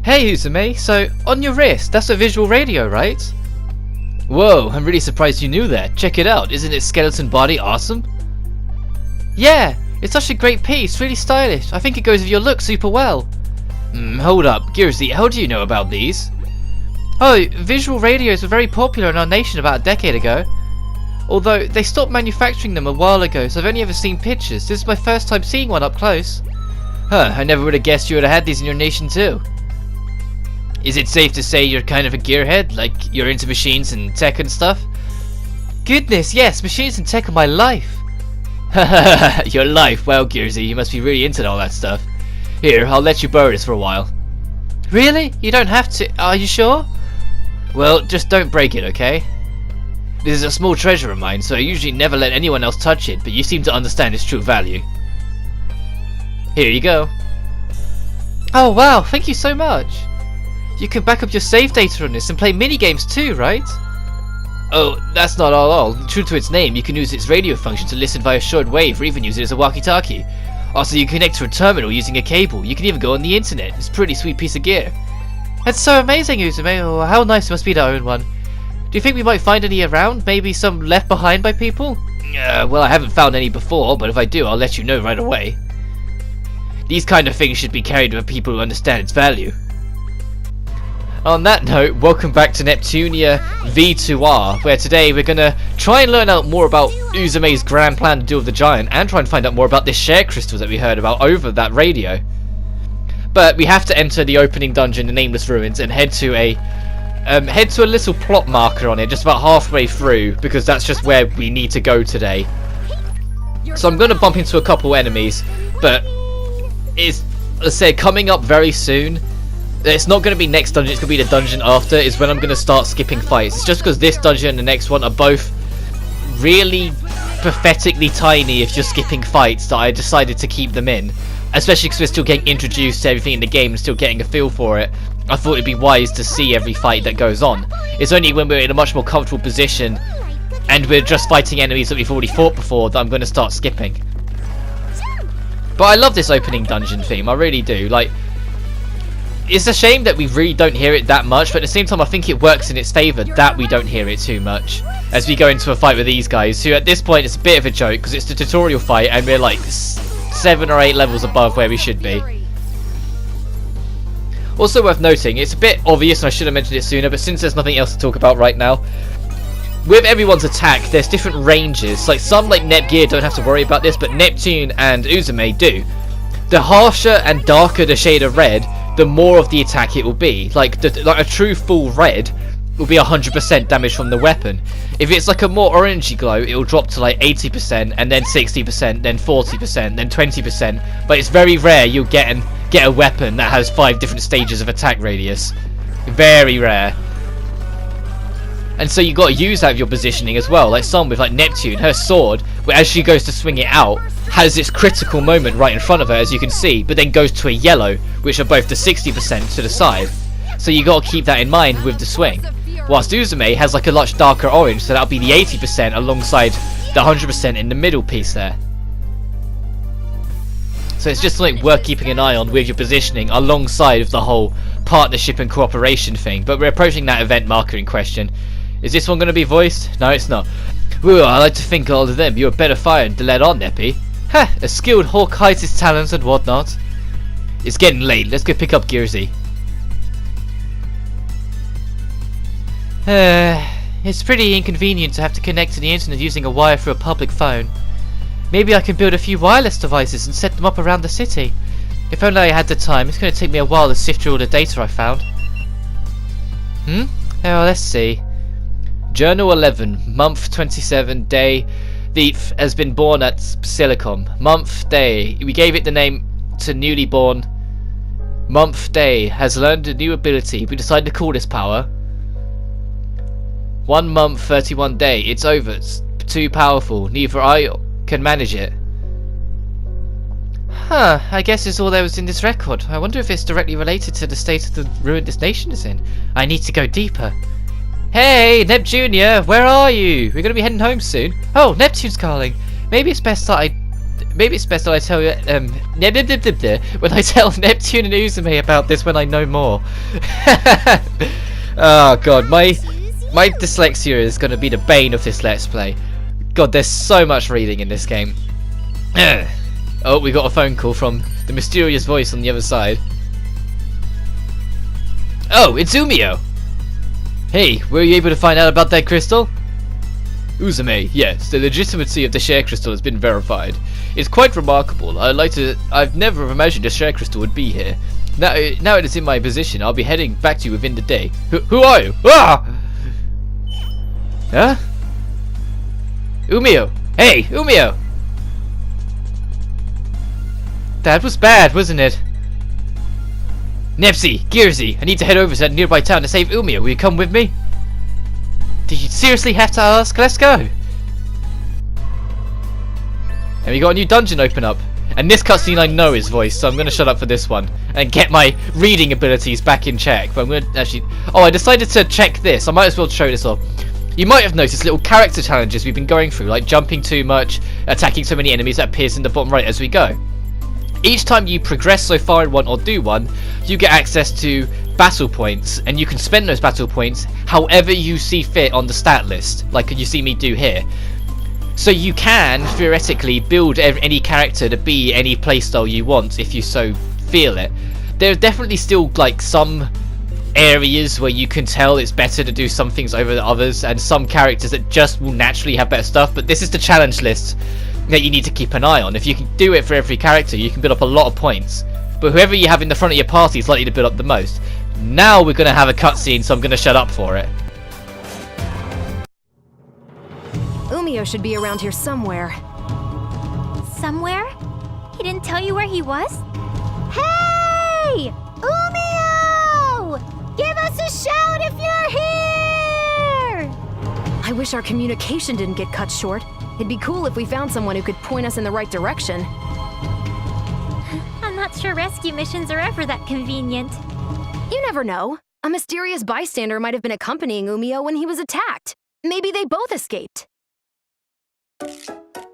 Hey Uzume, so on your wrist, that's a visual radio, right? Whoa, I'm really surprised you knew that. Check it out, isn't its skeleton body awesome? Yeah, it's such a great piece, really stylish. I think it goes with your look super well. Hold up, Girsy, how do you know about these? Oh, visual radios were very popular in our nation about a decade ago. Although, they stopped manufacturing them a while ago, so I've only ever seen pictures. This is my first time seeing one up close. Huh, I never would have guessed you would have had these in your nation too. Is it safe to say you're kind of a gearhead? Like, you're into machines and tech and stuff? Goodness, yes, machines and tech are my life. Your life? Well, Girsy, you must be really into all that stuff. Here, I'll let you borrow this for a while. Really? You don't have to. Are you sure? Well, just don't break it, okay? This is a small treasure of mine, so I usually never let anyone else touch it, but you seem to understand its true value. Here you go. Oh wow, thank you so much. You can back up your save data on this and play minigames too, right? Oh, that's not all. True to its name, you can use its radio function to listen via shortwave or even use it as a walkie-talkie. Also, you can connect to a terminal using a cable. You can even go on the internet. It's a pretty sweet piece of gear. That's so amazing, Uzume. Oh, how nice it must be to own one. Do you think we might find any around? Maybe some left behind by people? Well, I haven't found any before, but if I do, I'll let you know right away. These kind of things should be carried by people who understand its value. On that note, welcome back to Neptunia VIIR, where today we're gonna try and learn out more about Uzume's grand plan to deal with the giant, and try and find out more about this share crystal that we heard about over that radio. But we have to enter the opening dungeon, the Nameless Ruins, and head to a little plot marker on it, just about halfway through, because that's just where we need to go today. So I'm gonna bump into a couple enemies, but it's, let's say, coming up very soon. It's not going to be next dungeon, it's going to be the dungeon after, is when I'm going to start skipping fights. It's just because this dungeon and the next one are both really pathetically tiny if you're skipping fights that I decided to keep them in. Especially because we're still getting introduced to everything in the game and still getting a feel for it. I thought it'd be wise to see every fight that goes on. It's only when we're in a much more comfortable position and we're just fighting enemies that we've already fought before that I'm going to start skipping. But I love this opening dungeon theme, I really do. Like, it's a shame that we really don't hear it that much, but at the same time I think it works in its favour that we don't hear it too much as we go into a fight with these guys, who at this point it's a bit of a joke because it's the tutorial fight and we're like 7 or 8 levels above where we should be. Also worth noting, it's a bit obvious and I should have mentioned it sooner, but since there's nothing else to talk about right now, with everyone's attack there's different ranges. Like some, like Nepgear, don't have to worry about this, but Neptune and Uzume do. The harsher and darker the shade of red, the more of the attack it will be. Like a true full red will be 100% damage from the weapon. If it's like a more orangey glow, it will drop to like 80%, and then 60%, then 40%, then 20%. But it's very rare you'll get a weapon that has 5 different stages of attack radius. Very rare. And so you got to use that with your positioning as well. Like some with like Neptune, her sword, as she goes to swing it out, has this critical moment right in front of her, as you can see, but then goes to a yellow, which are both the 60% to the side. So you got to keep that in mind with the swing. Whilst Uzume has like a much darker orange, so that'll be the 80% alongside the 100% in the middle piece there. So it's just something worth keeping an eye on with your positioning alongside of the whole partnership and cooperation thing. But we're approaching that event marker in question. Is this one going to be voiced? No, it's not. Well, I like to think all of them. You're a better fighter than let on, Neppy. Ha! A skilled hawk hides his talents and whatnot. It's getting late. Let's go pick up Girsy. It's pretty inconvenient to have to connect to the internet using a wire through a public phone. Maybe I can build a few wireless devices and set them up around the city. If only I had the time. It's going to take me a while to sift through all the data I found. Oh, let's see. Journal 11, month 27, day. Thief has been born at Basilicom. Month, day. We gave it the name to newly born. Month, day. Has learned a new ability. We decided to call this power. 1 month, 31 day. It's over. It's too powerful. Neither I can manage it. Huh, I guess it's all there was in this record. I wonder if it's directly related to the state of the ruin this nation is in. I need to go deeper. Hey, Nep Jr., where are you? We're going to be heading home soon. Oh, Neptune's calling. Maybe it's best that I maybe it's best that I tell you, when I tell Neptune and Uzume about this when I know more. Oh god, my dyslexia is going to be the bane of this Let's Play. God, there's so much reading in this game. Oh, we got a phone call from the mysterious voice on the other side. Oh, it's Umio! Hey, were you able to find out about that crystal? Uzume, yes, the legitimacy of the share crystal has been verified. It's quite remarkable. I've never imagined a share crystal would be here. Now it is in my possession. I'll be heading back to you within the day. Who are you? Ah! Huh? Umio! Hey, Umio! That was bad, wasn't it? Nepsi, Gearsy, I need to head over to that nearby town to save Umio. Will you come with me? Did you seriously have to ask? Let's go! And we got a new dungeon open up. And this cutscene I know is voiced, so I'm going to shut up for this one. And get my reading abilities back in check. But I'm going to actually... Oh, I decided to check this. I might as well show this off. You might have noticed little character challenges we've been going through. Like jumping too much, attacking so many enemies that appears in the bottom right as we go. Each time you progress so far in one or do one, you get access to battle points, and you can spend those battle points however you see fit on the stat list, like you see me do here. So you can theoretically build any character to be any playstyle you want if you so feel it. There's definitely still like some areas where you can tell it's better to do some things over the others, and some characters that just will naturally have better stuff, but this is the challenge list that you need to keep an eye on. If you can do it for every character, you can build up a lot of points, but whoever you have in the front of your party is likely to build up the most. Now we're going to have a cutscene, so I'm going to shut up for it. Umio should be around here somewhere. Somewhere? He didn't tell you where he was? Hey! Umio! Give us a shout if you're here! I wish our communication didn't get cut short. It'd be cool if we found someone who could point us in the right direction. I'm not sure rescue missions are ever that convenient. You never know. A mysterious bystander might have been accompanying Umio when he was attacked. Maybe they both escaped.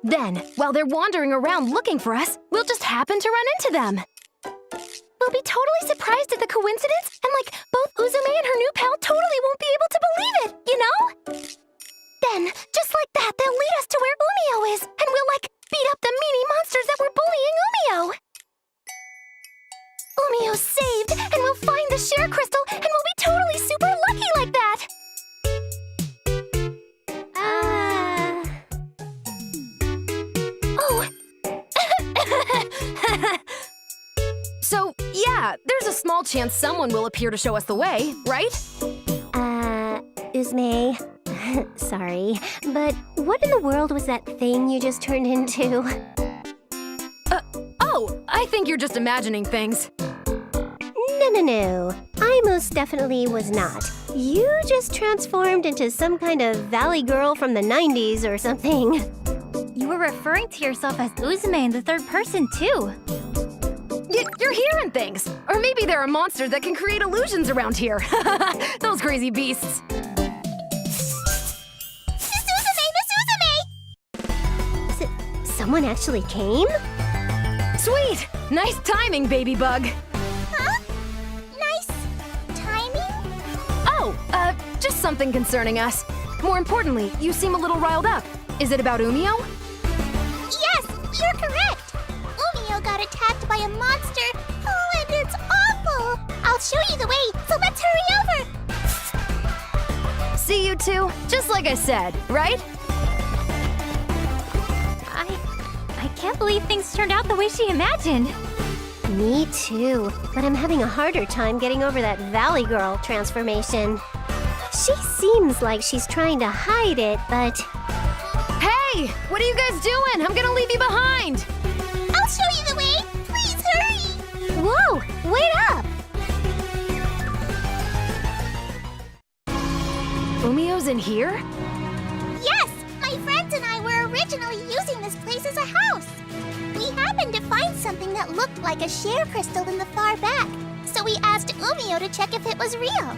Then, while they're wandering around looking for us, we'll just happen to run into them. We'll be totally surprised at the coincidence, and like, both Uzume and her new pal totally won't be able to believe it, you know? Then, just like that, they'll lead us to where Umio is, and we'll, like, beat up the meanie monsters that were bullying Umio. Umio's saved, and we'll find the share crystal, and we'll be totally super lucky like that! Oh! So, yeah, there's a small chance someone will appear to show us the way, right? Uzume. Sorry, but what in the world was that thing you just turned into? Oh, I think you're just imagining things. No. I most definitely was not. You just transformed into some kind of valley girl from the 90s or something. You were referring to yourself as Uzume in the third person, too. You're hearing things! Or maybe there are monsters that can create illusions around here. Those crazy beasts. Someone actually came? Sweet! Nice timing, baby bug! Huh? Nice timing? Oh, just something concerning us. More importantly, you seem a little riled up. Is it about Umio? Yes, you're correct! Umio got attacked by a monster. Oh, and it's awful! I'll show you the way, so let's hurry over! See you two? Just like I said, right? I can't believe things turned out the way she imagined. Me too, but I'm having a harder time getting over that Valley Girl transformation. She seems like she's trying to hide it, but... Hey! What are you guys doing? I'm gonna leave you behind! I'll show you the way! Please hurry! Whoa! Wait up! Umio's in here? Yes! My friends and I were originally using this place as a house. We happened to find something that looked like a share crystal in the far back, so we asked Umio to check if it was real.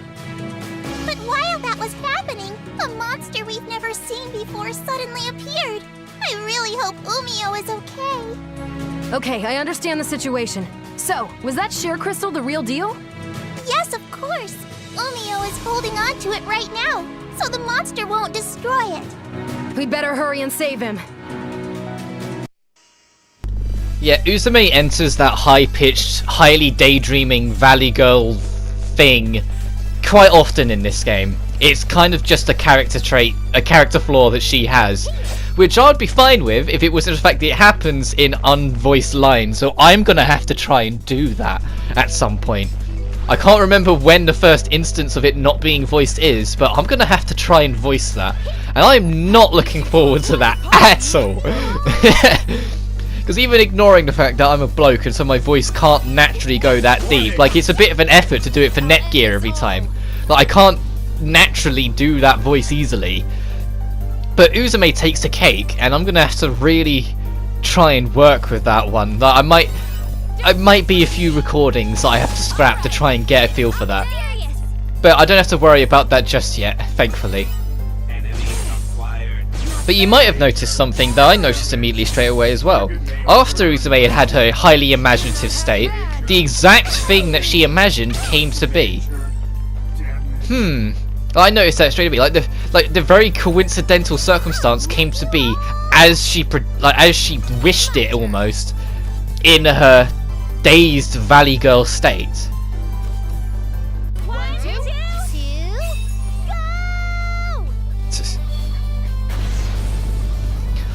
But while that was happening, a monster we've never seen before suddenly appeared. I really hope Umio is okay. Okay, I understand the situation. So, was that share crystal the real deal? Yes, of course. Umio is holding on to it right now, so the monster won't destroy it. We'd better hurry and save him. Yeah, Uzume enters that high-pitched, highly daydreaming Valley Girl thing quite often in this game. It's kind of just a character trait, a character flaw that she has, which I'd be fine with if it was the fact that it happens in unvoiced lines, so I'm gonna have to try and do that at some point. I can't remember when the first instance of it not being voiced is, but I'm gonna have to try and voice that, and I'm not looking forward to that at all. Because even ignoring the fact that I'm a bloke and so my voice can't naturally go that deep, like it's a bit of an effort to do it for Netgear every time. Like I can't naturally do that voice easily. But Uzume takes the cake, and I'm gonna have to really try and work with that one. Like, I might be a few recordings that I have to scrap to try and get a feel for that. But I don't have to worry about that just yet, thankfully. But you might have noticed something that I noticed immediately straight away as well. After Uzume had had her highly imaginative state, the exact thing that she imagined came to be. I noticed that straight away. Like the very coincidental circumstance came to be as she wished it almost in her dazed Valley Girl state. 1, 2, go!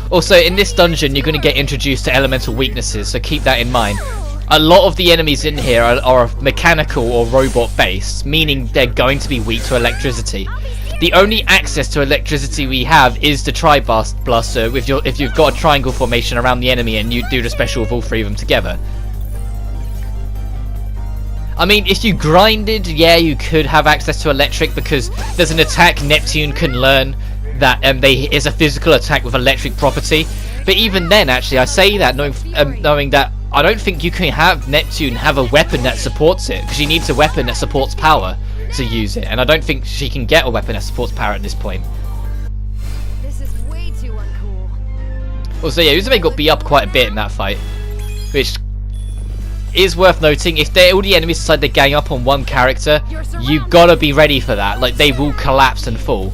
Also, in this dungeon, you're going to get introduced to elemental weaknesses, so keep that in mind. A lot of the enemies in here are mechanical or robot based, meaning they're going to be weak to electricity. The only access to electricity we have is the Tri-Blaster if you've got a triangle formation around the enemy and you do the special with all three of them together. I mean, if you grinded, yeah, you could have access to electric because there's an attack Neptune can learn that is a physical attack with electric property. But even then, actually, I say that knowing that I don't think you can have Neptune have a weapon that supports it, because she needs a weapon that supports power to use it, and I don't think she can get a weapon that supports power at this point. This is way too uncool. Also, yeah, Uzume got beat up quite a bit in that fight, which is worth noting. If all the enemies decide to gang up on one character, you gotta be ready for that. Like, they will collapse and fall.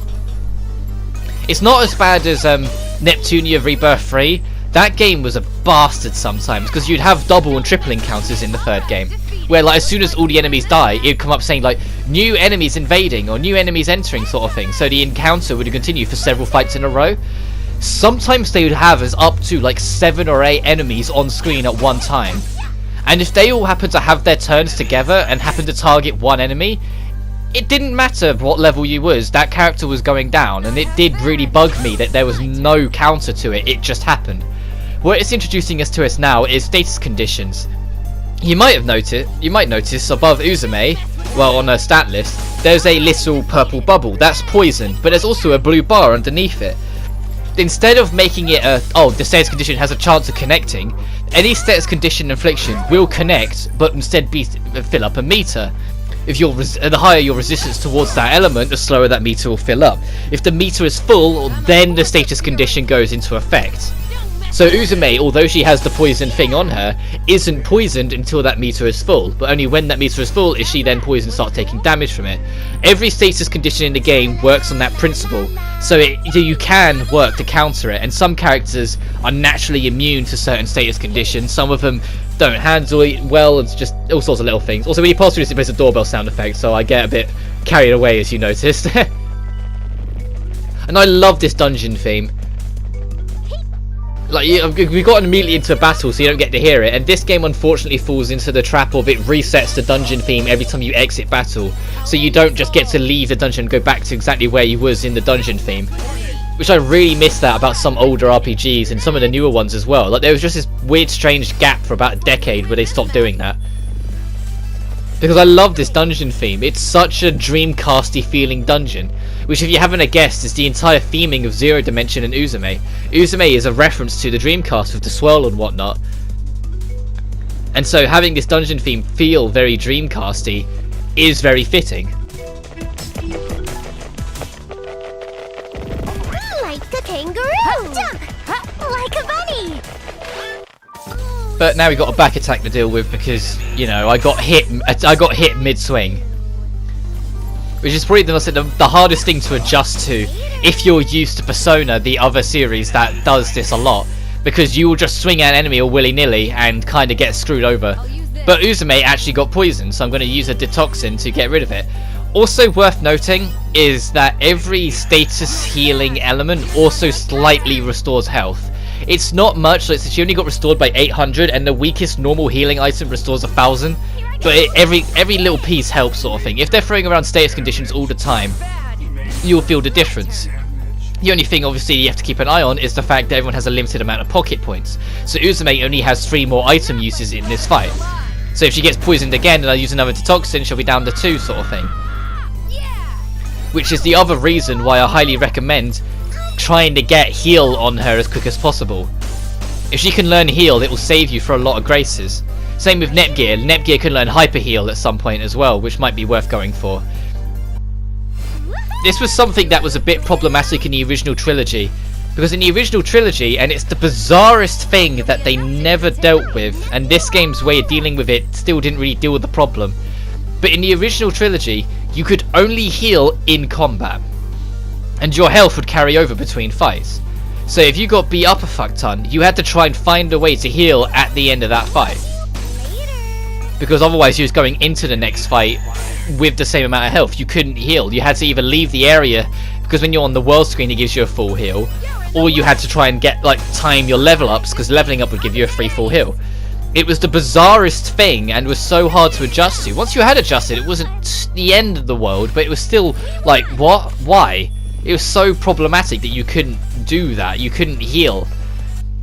It's not as bad as Neptunia VIIR 3. That game was a bastard sometimes, because you'd have double and triple encounters in the third game, where like as soon as all the enemies die, it'd come up saying like new enemies invading or new enemies entering sort of thing, so the encounter would continue for several fights in a row. Sometimes they would have as up to like 7 or 8 enemies on screen at one time, and if they all happen to have their turns together and happen to target one enemy, it didn't matter what level you was, that character was going down, and it did really bug me that there was no counter to it, it just happened. What it's introducing us to us now is status conditions. You might notice above Uzume, well on her stat list, there's a little purple bubble, that's poison, but there's also a blue bar underneath it. Instead of making it the status condition has a chance of connecting, any status condition infliction will connect, but instead fill up a meter. If the higher your resistance towards that element, the slower that meter will fill up. If the meter is full, then the status condition goes into effect. So Uzume, although she has the poison thing on her, isn't poisoned until that meter is full, but only when that meter is full is she then poisoned and starts taking damage from it. Every status condition in the game works on that principle, so you can work to counter it, and some characters are naturally immune to certain status conditions, some of them don't handle it well, it's just all sorts of little things. Also, when you pass through this, it plays a doorbell sound effect, so I get a bit carried away, as you noticed. And I love this dungeon theme. Like, we got immediately into a battle, so you don't get to hear it, and this game unfortunately falls into the trap of it resets the dungeon theme every time you exit battle, so you don't just get to leave the dungeon and go back to exactly where you was in the dungeon theme, which I really miss that about some older RPGs and some of the newer ones as well. Like, there was just this weird strange gap for about a decade where they stopped doing that, because I love this dungeon theme. It's such a Dreamcasty feeling dungeon, which, if you haven't guessed, is the entire theming of Zero Dimension and Uzume. Uzume is a reference to the Dreamcast with the swirl and whatnot, and so having this dungeon theme feel very Dreamcasty is very fitting. Like a kangaroo! Jump! But now we got a back attack to deal with because, you know, I got hit mid-swing. Which is probably the hardest thing to adjust to if you're used to Persona, the other series that does this a lot. Because you will just swing at an enemy all willy-nilly and kind of get screwed over. But Uzume actually got poisoned, so I'm going to use a Detoxin to get rid of it. Also worth noting is that every status healing element also slightly restores health. It's not much, like she only got restored by 800 and the weakest normal healing item restores 1000. But every little piece helps, sort of thing. If they're throwing around status conditions all the time, you'll feel the difference. The only thing obviously you have to keep an eye on is the fact that everyone has a limited amount of pocket points. So Uzume only has 3 more item uses in this fight. So if she gets poisoned again and I use another Detoxin, she'll be down to 2, sort of thing. Which is the other reason why I highly recommend trying to get heal on her as quick as possible. If she can learn heal, it will save you for a lot of graces. Same with Netgear. Netgear can learn hyper heal at some point as well, which might be worth going for. This was something that was a bit problematic in the original trilogy, because in the original trilogy, and it's the bizarrest thing that they never dealt with, and this game's way of dealing with it still didn't really deal with the problem, but in the original trilogy, you could only heal in combat, and your health would carry over between fights. So if you got beat up a fuck ton, you had to try and find a way to heal at the end of that fight. Because otherwise you was going into the next fight with the same amount of health. You couldn't heal. You had to either leave the area, because when you're on the world screen it gives you a full heal, or you had to try and get, like, time your level ups, because leveling up would give you a free full heal. It was the bizarrest thing and was so hard to adjust to. Once you had adjusted, it wasn't the end of the world, but it was still like, what? Why? It was so problematic that you couldn't do that. You couldn't heal.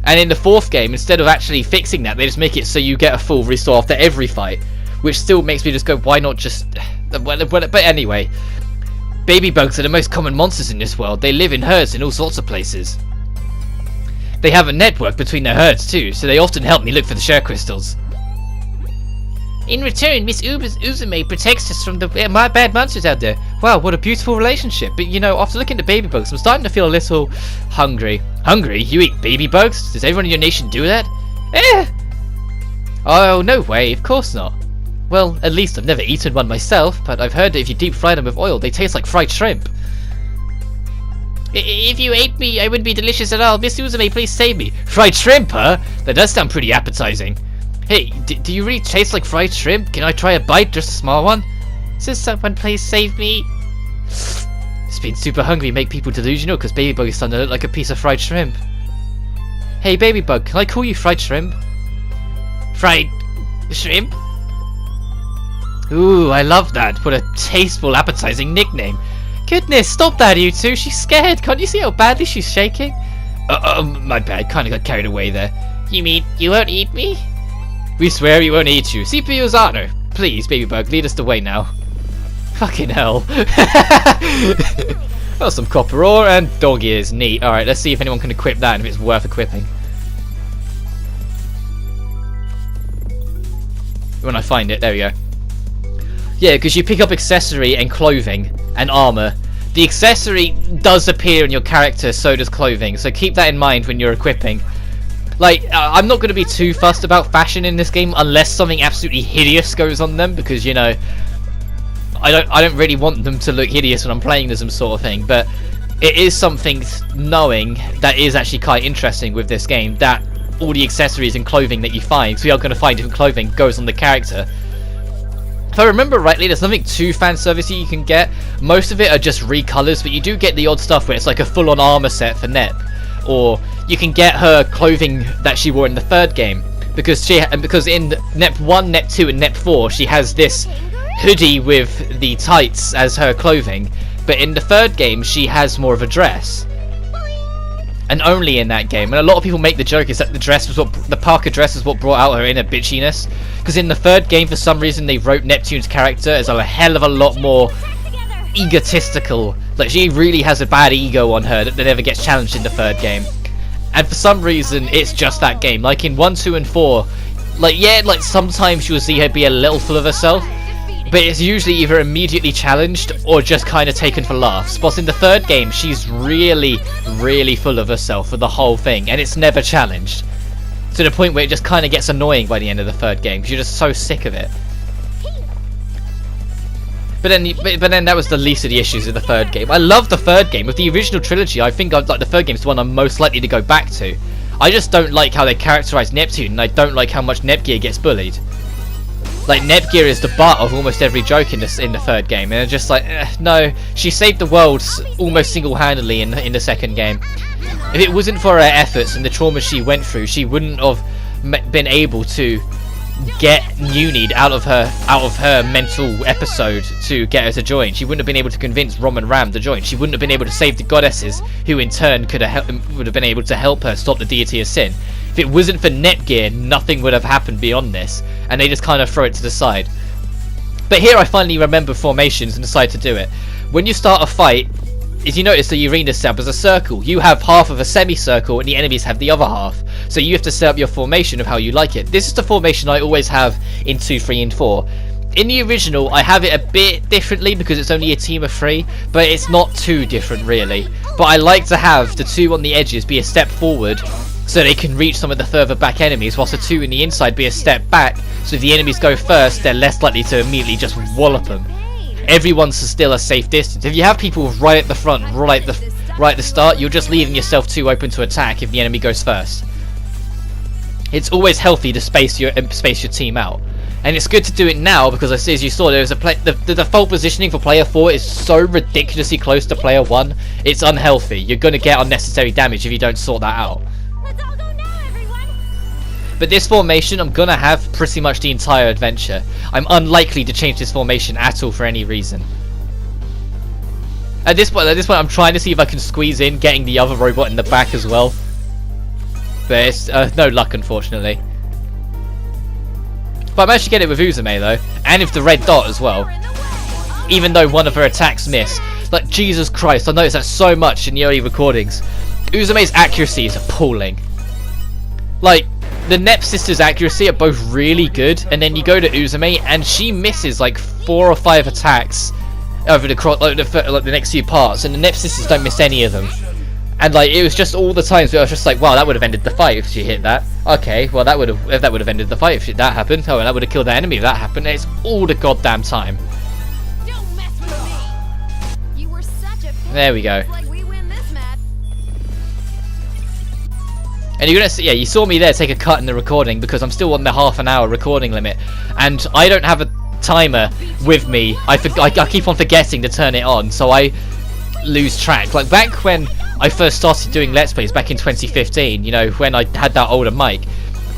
And in the 4th game, instead of actually fixing that, they just make it so you get a full restore after every fight, which still makes me just go, why not just... But anyway, baby bugs are the most common monsters in this world. They live in herds in all sorts of places. They have a network between their herds too, so they often help me look for the share crystals. In return, Miss Uzume protects us from the bad monsters out there. Wow, what a beautiful relationship. But you know, after looking at the baby bugs, I'm starting to feel a little hungry. Hungry? You eat baby bugs? Does everyone in your nation do that? Eh! Oh, no way, of course not. Well, at least I've never eaten one myself, but I've heard that if you deep fry them with oil, they taste like fried shrimp. If you ate me, I wouldn't be delicious at all. Miss Uzume, please save me. Fried shrimp, huh? That does sound pretty appetizing. Hey, do you really taste like fried shrimp? Can I try a bite, just a small one? Says someone, please save me. It's been super hungry make people delusional because baby bug is starting to look like a piece of fried shrimp. Hey baby bug, can I call you fried shrimp? Fried shrimp? Ooh, I love that. What a tasteful, appetizing nickname. Goodness, stop that, you two. She's scared. Can't you see how badly she's shaking? My bad. Kind of got carried away there. You mean you won't eat me? We swear we won't eat you. CPU's honor. Please, baby bug, lead us the way now. Fucking hell. Oh, some copper ore and dog ears. Neat. Alright, let's see if anyone can equip that and if it's worth equipping. When I find it, there we go. Yeah, because you pick up accessory and clothing and armor. The accessory does appear in your character, so does clothing, so keep that in mind when you're equipping. Like, I'm not going to be too fussed about fashion in this game unless something absolutely hideous goes on them, because, you know, I don't really want them to look hideous when I'm playing as them, sort of thing, but it is something knowing that is actually quite interesting with this game, that all the accessories and clothing that you find, so we are going to find different clothing, goes on the character. If I remember rightly, there's nothing too fan servicey you can get. Most of it are just recolors, but you do get the odd stuff where it's like a full-on armor set for Nep, or you can get her clothing that she wore in the 3rd game, because in Nep 1, Nep 2, and Nep 4 she has this hoodie with the tights as her clothing, but in the 3rd game she has more of a dress. And only in that game. And a lot of people make the joke is that the Parker dress is what brought out her inner bitchiness. Because in the 3rd game, for some reason, they wrote Neptune's character as a hell of a lot more egotistical. Like, she really has a bad ego on her that never gets challenged in the 3rd game. And for some reason, it's just that game. Like in 1, 2, and 4, like, yeah, like sometimes you'll see her be a little full of herself. But it's usually either immediately challenged or just kind of taken for laughs. But in the 3rd game, she's really, really full of herself for the whole thing, and it's never challenged. To the point where it just kind of gets annoying by the end of the third game, because you're just so sick of it. But then that was the least of the issues of the third game. I love the third game. With the original trilogy, I think like the third game is the one I'm most likely to go back to. I just don't like how they characterize Neptune, and I don't like how much Netgear gets bullied. Like, Netgear is the butt of almost every joke in the third game, and it's just like, no, she saved the world almost single-handedly in the second game. If it wasn't for her efforts and the trauma she went through, she wouldn't have been able to get Unid out of her mental episode to get her to join. She wouldn't have been able to convince Rom and Ram to join. She wouldn't have been able to save the goddesses, who in turn would have been able to help her stop the deity of sin. If it wasn't for Netgear, nothing would have happened beyond this, and they just kind of throw it to the side. But here I finally remember formations and decide to do it. When you start a fight, if you notice the arena setup as a circle, you have half of a semicircle and the enemies have the other half. So you have to set up your formation of how you like it. This is the formation I always have in 2, 3, and 4. In the original, I have it a bit differently because it's only a team of 3, but it's not too different really. But I like to have the 2 on the edges be a step forward, so they can reach some of the further back enemies, whilst the 2 in the inside be a step back, so if the enemies go first, they're less likely to immediately just wallop them. Everyone's still a safe distance. If you have people right at the front, right at the start, you're just leaving yourself too open to attack if the enemy goes first. It's always healthy to space your team out. And it's good to do it now because, as you saw, there's the default positioning for player 4 is so ridiculously close to player 1, it's unhealthy. You're going to get unnecessary damage if you don't sort that out. But this formation I'm gonna have pretty much the entire adventure. I'm unlikely to change this formation at all for any reason. At this point I'm trying to see if I can squeeze in getting the other robot in the back as well. But it's no luck, unfortunately. But I managed to get it with Uzume though, and with the red dot as well. Even though one of her attacks missed. Like, Jesus Christ, I noticed that so much in the early recordings. Uzume's accuracy is appalling. Like, the Nep sisters' accuracy are both really good, and then you go to Uzume and she misses like 4 or 5 attacks over the next few parts, and the Nep sisters don't miss any of them. And like, it was just all the times where I was just like, wow, that would have ended the fight if she hit that. Okay, well that would have ended the fight if that happened. Oh, and that would have killed that enemy if that happened. And it's all the goddamn time. Don't mess with me. You were such a there we go. like we win this match. And you're gonna see, yeah, you saw me there take a cut in the recording because I'm still on the half-an-hour recording limit, and I don't have a timer with me. I keep on forgetting to turn it on, so I lose track. Like back when I first started doing Let's Plays back in 2015, you know, when I had that older mic,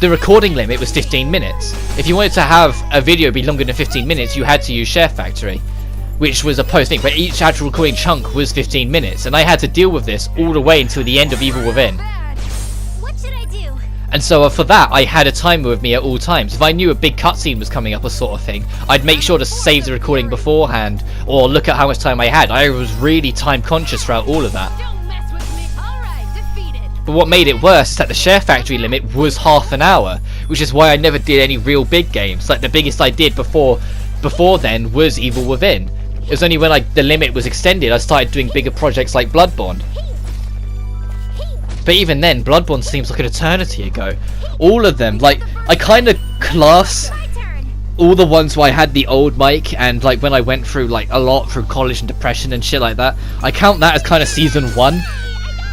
the recording limit was 15 minutes. If you wanted to have a video be longer than 15 minutes, you had to use SHAREfactory, which was a post thing, but each actual recording chunk was 15 minutes, and I had to deal with this all the way until the end of Evil Within. And so for that, I had a timer with me at all times. If I knew a big cutscene was coming up or sort of thing, I'd make sure to save the recording beforehand, or look at how much time I had. I was really time conscious throughout all of that. Don't mess with me. All right, defeated. But what made it worse is that the SHAREfactory limit was half an hour, which is why I never did any real big games. Like the biggest I did before then was Evil Within. It was only when the limit was extended I started doing bigger projects like Bloodborne. But even then, Bloodborne seems like an eternity ago. All of them, like, I kind of class all the ones where I had the old mic, and like when I went through like a lot through college and depression and shit like that, I count that as kind of season 1,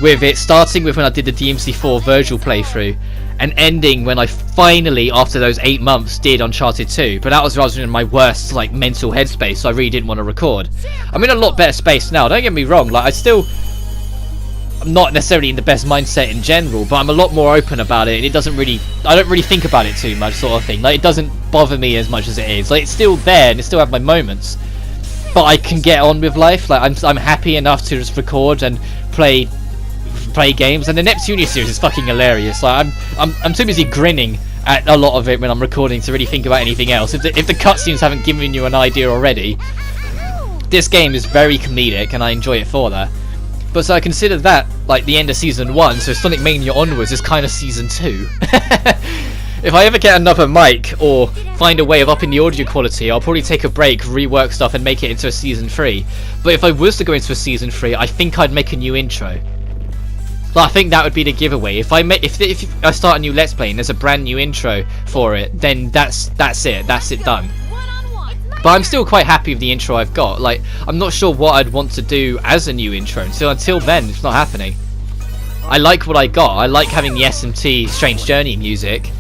with it starting with when I did the DMC4 Virgil playthrough, and ending when I finally, after those 8 months, did Uncharted 2. But that was rather in my worst like mental headspace, so I really didn't want to record. I'm in a lot better space now, don't get me wrong, like I'm not necessarily in the best mindset in general, but I'm a lot more open about it, and I don't really think about it too much, sort of thing. Like, it doesn't bother me as much as it is. Like, it's still there, and it still have my moments, but I can get on with life. Like, I'm happy enough to just record and play games, and the Neptunia series is fucking hilarious. Like, I'm too busy grinning at a lot of it when I'm recording to really think about anything else. If the cutscenes haven't given you an idea already, this game is very comedic, and I enjoy it for that. But so I consider that like the end of season 1, so Sonic Mania onwards is kind of season 2. If I ever get another mic or find a way of upping the audio quality, I'll probably take a break, rework stuff, and make it into a season 3. But if I was to go into a season 3, I think I'd make a new intro. Like, I think that would be the giveaway. If I start a new Let's Play and there's a brand new intro for it, then that's it. That's it done. But I'm still quite happy with the intro I've got. Like, I'm not sure what I'd want to do as a new intro. So until then, it's not happening. I like what I got. I like having the SMT Strange Journey music.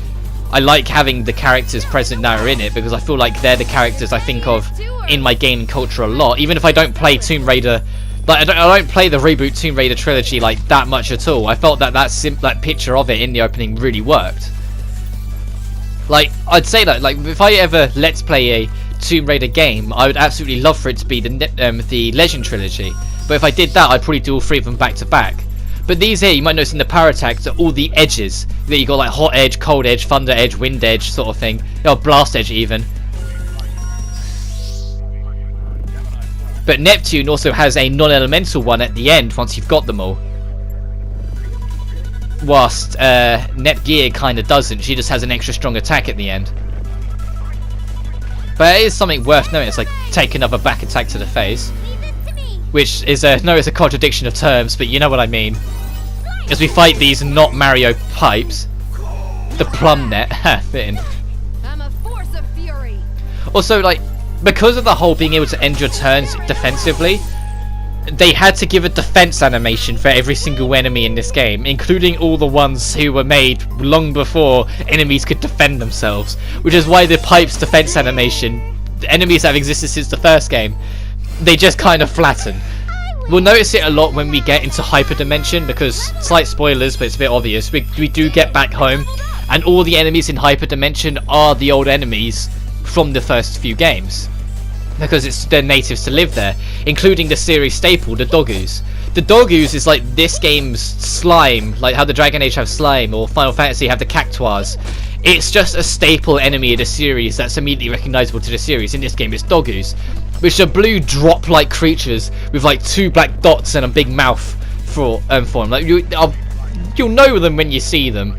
I like having the characters present that are in it, because I feel like they're the characters I think of in my gaming culture a lot. Even if I don't play Tomb Raider, like I don't play the reboot Tomb Raider trilogy like that much at all. I felt that picture of it in the opening really worked. Like, I'd say that, like, if I ever Let's Play a Tomb Raider game, I would absolutely love for it to be the Legend trilogy. But if I did that, I'd probably do all 3 of them back to back. But these here, you might notice in the power attacks, are all the edges. That you got like hot edge, cold edge, thunder edge, wind edge, sort of thing. Blast edge even. But Neptune also has a non-elemental one at the end once you've got them all. Whilst Nepgear kind of doesn't. She just has an extra strong attack at the end. But it is something worth noting. It's like take another back attack to the face, which is it's a contradiction of terms, but you know what I mean. As we fight these not Mario pipes, the plum net, fitting. I'm a force of fury. Also, like, because of the whole being able to end your turns defensively, they had to give a defense animation for every single enemy in this game, including all the ones who were made long before enemies could defend themselves, which is why the pipes defense animation, the enemies that have existed since the first game, they just kind of flatten. We'll notice it a lot when we get into Hyperdimension, because, slight spoilers, but it's a bit obvious, we do get back home, and all the enemies in Hyperdimension are the old enemies from the first few games, because it's their natives to live there, including the series staple, the Dogus. The Dogus is like this game's slime, like how the Dragon Age have slime, or Final Fantasy have the Cactuars. It's just a staple enemy of the series that's immediately recognisable to the series. In this game, it's Dogus, which are blue drop-like creatures with like 2 black dots and a big mouth for them. Like you'll know them when you see them,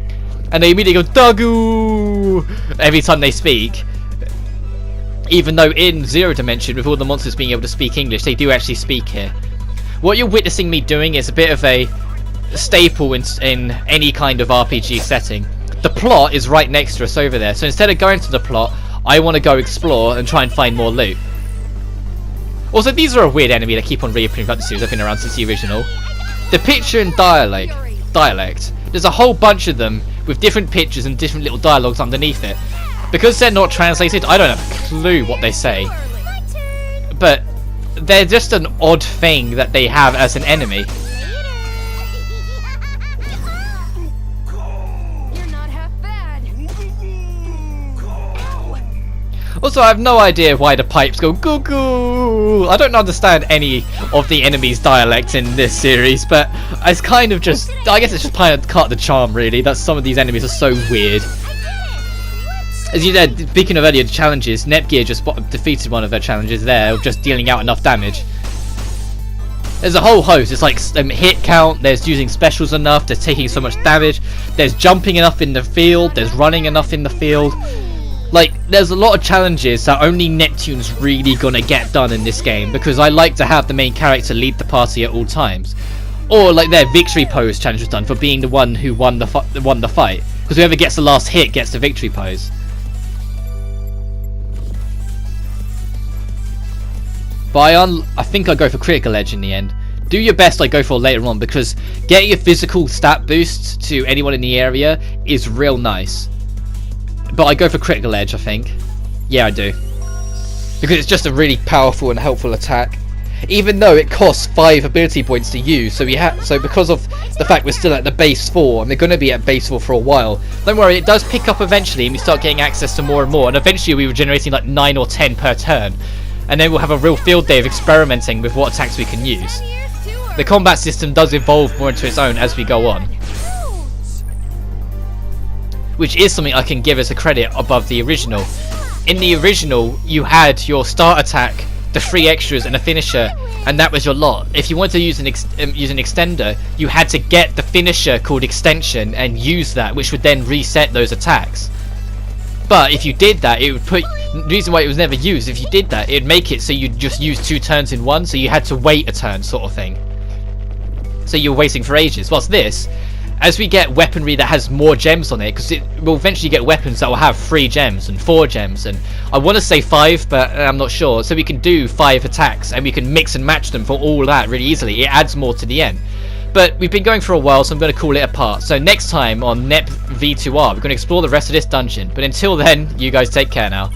and they immediately go Dogu every time they speak. Even though in Zero Dimension, with all the monsters being able to speak English, they do actually speak here. What you're witnessing me doing is a bit of a staple in any kind of RPG setting. The plot is right next to us over there, so instead of going to the plot, I want to go explore and try and find more loot. Also, these are a weird enemy that keep on reappearing throughout the series. I've been around since the original. The picture and dialect. There's a whole bunch of them with different pictures and different little dialogues underneath it. Because they're not translated, I don't have a clue what they say. But they're just an odd thing that they have as an enemy. You're not half bad. Also, I have no idea why the pipes go goo goo. I don't understand any of the enemies' dialect in this series, but it's kind of just, I guess it's just kind of part of the charm, really, that some of these enemies are so weird. As you said, speaking of earlier challenges, Nepgear just defeated one of their challenges there, of just dealing out enough damage. There's a whole host. It's like hit count, there's using specials enough, there's taking so much damage, there's jumping enough in the field, there's running enough in the field. Like, there's a lot of challenges that only Neptune's really gonna get done in this game, because I like to have the main character lead the party at all times. Or like their victory pose challenge was done for being the one who won the fight, because whoever gets the last hit gets the victory pose. But I think I'll go for Critical Edge in the end. Do your best I go for later on, because getting a physical stat boost to anyone in the area is real nice. But I go for Critical Edge, I think. Yeah, I do. Because it's just a really powerful and helpful attack. Even though it costs 5 ability points to use, so because of the fact we're still at the base 4, and they're going to be at base 4 for a while, don't worry, it does pick up eventually, and we start getting access to more and more, and eventually we were generating like 9 or 10 per turn. And then we'll have a real field day of experimenting with what attacks we can use. The combat system does evolve more into its own as we go on, which is something I can give as a credit above the original. In the original, you had your start attack, the 3 extras, and a finisher, and that was your lot. If you wanted to use an extender, you had to get the finisher called extension and use that, which would then reset those attacks. But if you did that, it would put, the reason why it was never used, if you did that, it would make it so you'd just use 2 turns in one, so you had to wait a turn, sort of thing. so you're waiting for ages. Whilst this, as we get weaponry that has more gems on it, because it will eventually get weapons that will have 3 gems and 4 gems, and I want to say 5, but I'm not sure. So we can do 5 attacks, and we can mix and match them for all that really easily. It adds more to the end. But we've been going for a while, so I'm going to call it a part. So next time on Nep V2R, we're going to explore the rest of this dungeon. But until then, you guys take care now.